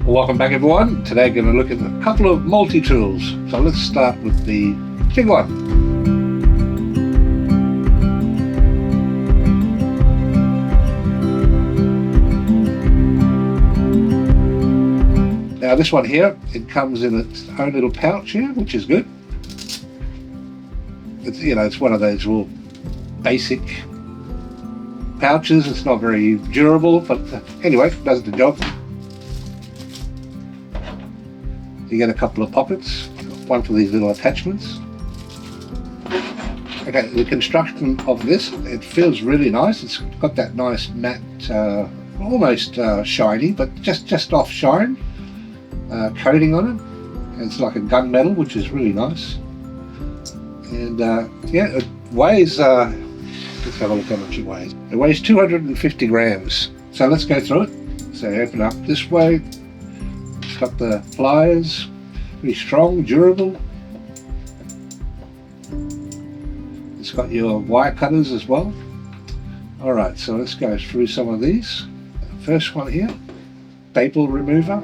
Welcome back everyone. Today we're going to look at a couple of multi-tools. So let's start with the big one. Now this one here, it comes in its own little pouch here, which is good. It's, it's one of those real basic pouches. It's not very durable, but anyway, it does the job. You get a couple of pockets, one for these little attachments. Okay, the construction of this, it feels really nice. It's got that nice matte, almost shiny, but just off shine coating on it. It's like a gunmetal, which is really nice. And yeah, it weighs, let's have a look how much it weighs. It weighs 250 grams. So let's go through it. So open up this way. It's got the pliers, pretty strong, durable. It's got your wire cutters as well. Alright, so let's go through some of these. First one here, staple remover.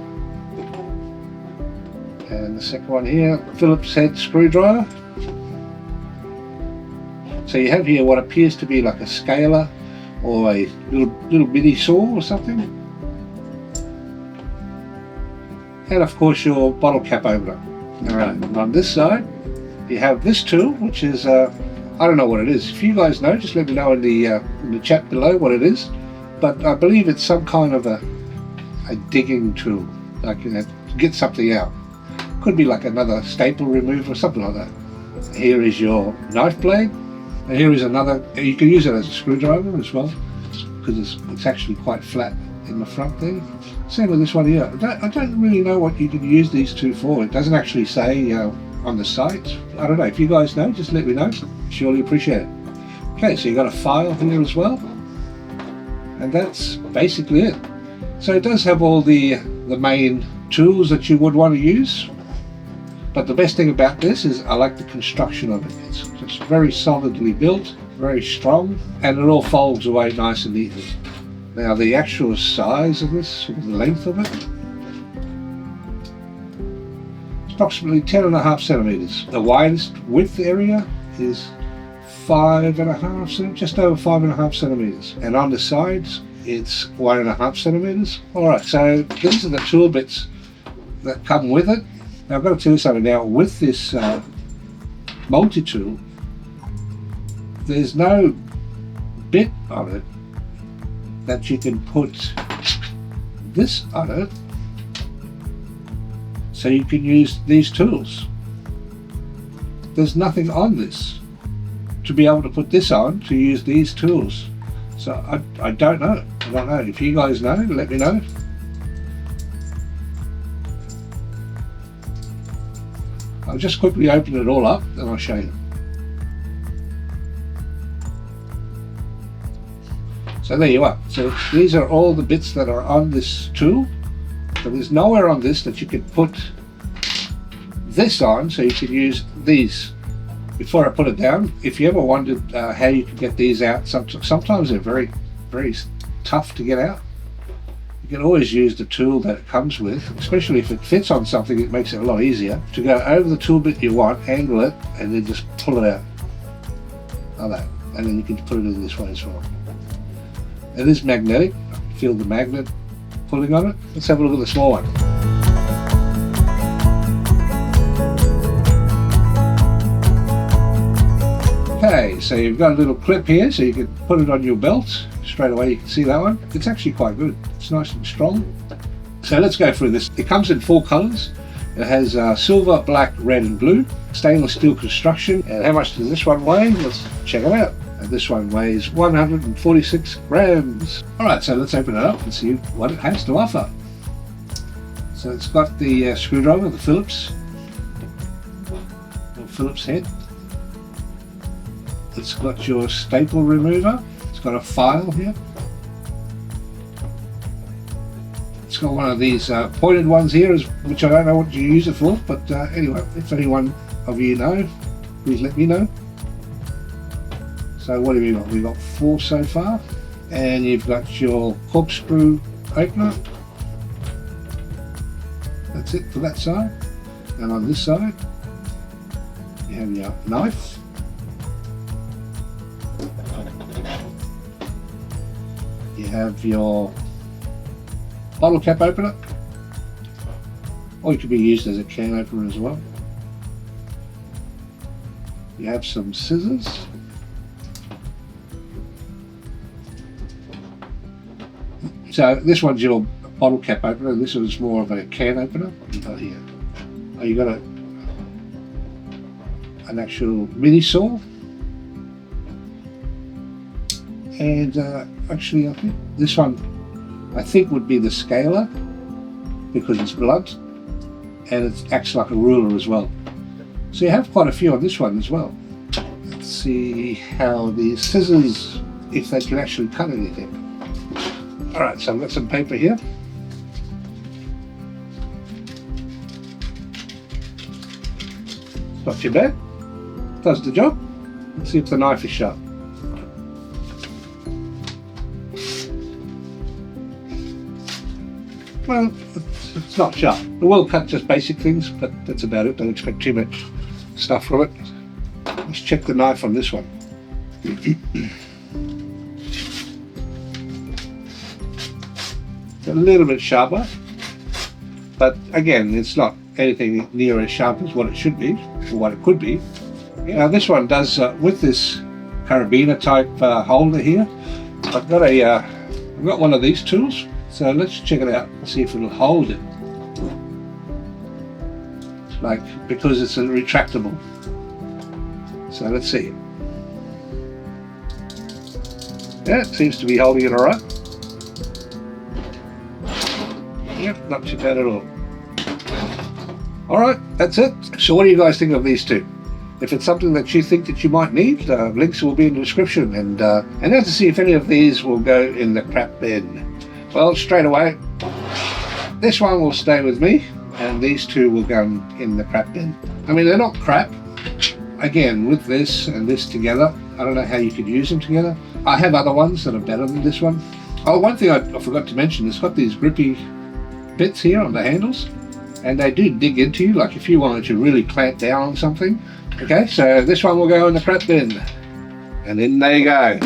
And the second one here, Phillips head screwdriver. So you have here what appears to be like a scaler or a little mini saw or something. And of course your bottle cap opener. Alright, and on this side you have this tool, which is, I don't know what it is. If you guys know, just let me know in the chat below what it is. But I believe it's some kind of a digging tool, like to get something out. Could be like another staple remover or something like that. Here is your knife blade. And here is another, you can use it as a screwdriver as well, because it's actually quite flat in the front there. Same with this one here. I don't really know what you can use these two for. It doesn't actually say on the site. I don't know. If you guys know, just let me know. Surely appreciate it. Okay, so you got a file here as well. And that's basically it. So it does have all the main tools that you would want to use. But the best thing about this is I like the construction of it. It's just very solidly built, very strong, and it all folds away nice and neatly. Now the actual size of this, or the length of it, it's approximately 10.5 centimeters. The widest width area is 5.5, just over 5.5 centimeters. And on the sides, it's 1.5 centimeters. All right, so these are the tool bits that come with it. Now I've got to tell you something now, with this multi-tool, there's no bit on it that you can put this on it, so you can use these tools. There's nothing on this to be able to put this on to use these tools. So I don't know. I don't know. If you guys know, let me know. I'll just quickly open it all up and I'll show you. So there you are. So these are all the bits that are on this tool. So there's nowhere on this that you could put this on, so you could use these. Before I put it down, if you ever wondered how you can get these out, sometimes they're very, very tough to get out. You can always use the tool that it comes with, especially if it fits on something. It makes it a lot easier to go over the tool bit you want, angle it, and then just pull it out like that. And then you can put it in this way as well. It is magnetic. I can feel the magnet pulling on it. Let's have a look at the small one. Okay, so you've got a little clip here, so you can put it on your belt. Straight away you can see that one. It's actually quite good. It's nice and strong. So let's go through this. It comes in 4 colors. It has silver, black, red and blue. Stainless steel construction. And how much does this one weigh? Let's check it out. And this one weighs 146 grams. Alright, so let's open it up and see what it has to offer. So it's got the screwdriver, the Phillips head. It's got your staple remover. It's got a file here. It's got one of these pointed ones here, which I don't know what you use it for, but anyway, if anyone of you know, please let me know. So what have we got? We've got 4 so far. And you've got your corkscrew opener. That's it for that side. And on this side, you have your knife. You have your bottle cap opener, or it could be used as a can opener as well. You have some scissors. So this one's your bottle cap opener, this is more of a can opener. What you got here? Oh, you got an actual mini saw. And actually I think this one would be the scaler, because it's blunt and it acts like a ruler as well. So you have quite a few on this one as well. Let's see how the scissors, if they can actually cut anything. Alright, so I've got some paper here. Not too bad. Does the job. Let's see if the knife is sharp. Well, it's not sharp. It will cut just basic things, but that's about it. Don't expect too much stuff from it. Let's check the knife on this one. A little bit sharper, but again, it's not anything near as sharp as what it should be, or what it could be. Now this one does, with this carabiner type holder here, I've got one of these tools. So let's check it out and see if it'll hold it. Because it's a retractable. So let's see. Yeah, it seems to be holding it alright. Yep, not too bad at all. Alright, that's it. So what do you guys think of these two? If it's something that you think that you might need, links will be in the description. And now to see if any of these will go in the crap bin. Well, straight away, this one will stay with me, and these two will go in the crap bin. I mean, they're not crap. Again, with this and this together, I don't know how you could use them together. I have other ones that are better than this one. Oh, one thing I forgot to mention, it's got these grippy bits here on the handles, and they do dig into you, like if you wanted to really clamp down on something. Okay, so this one will go in the crap bin, and in they go.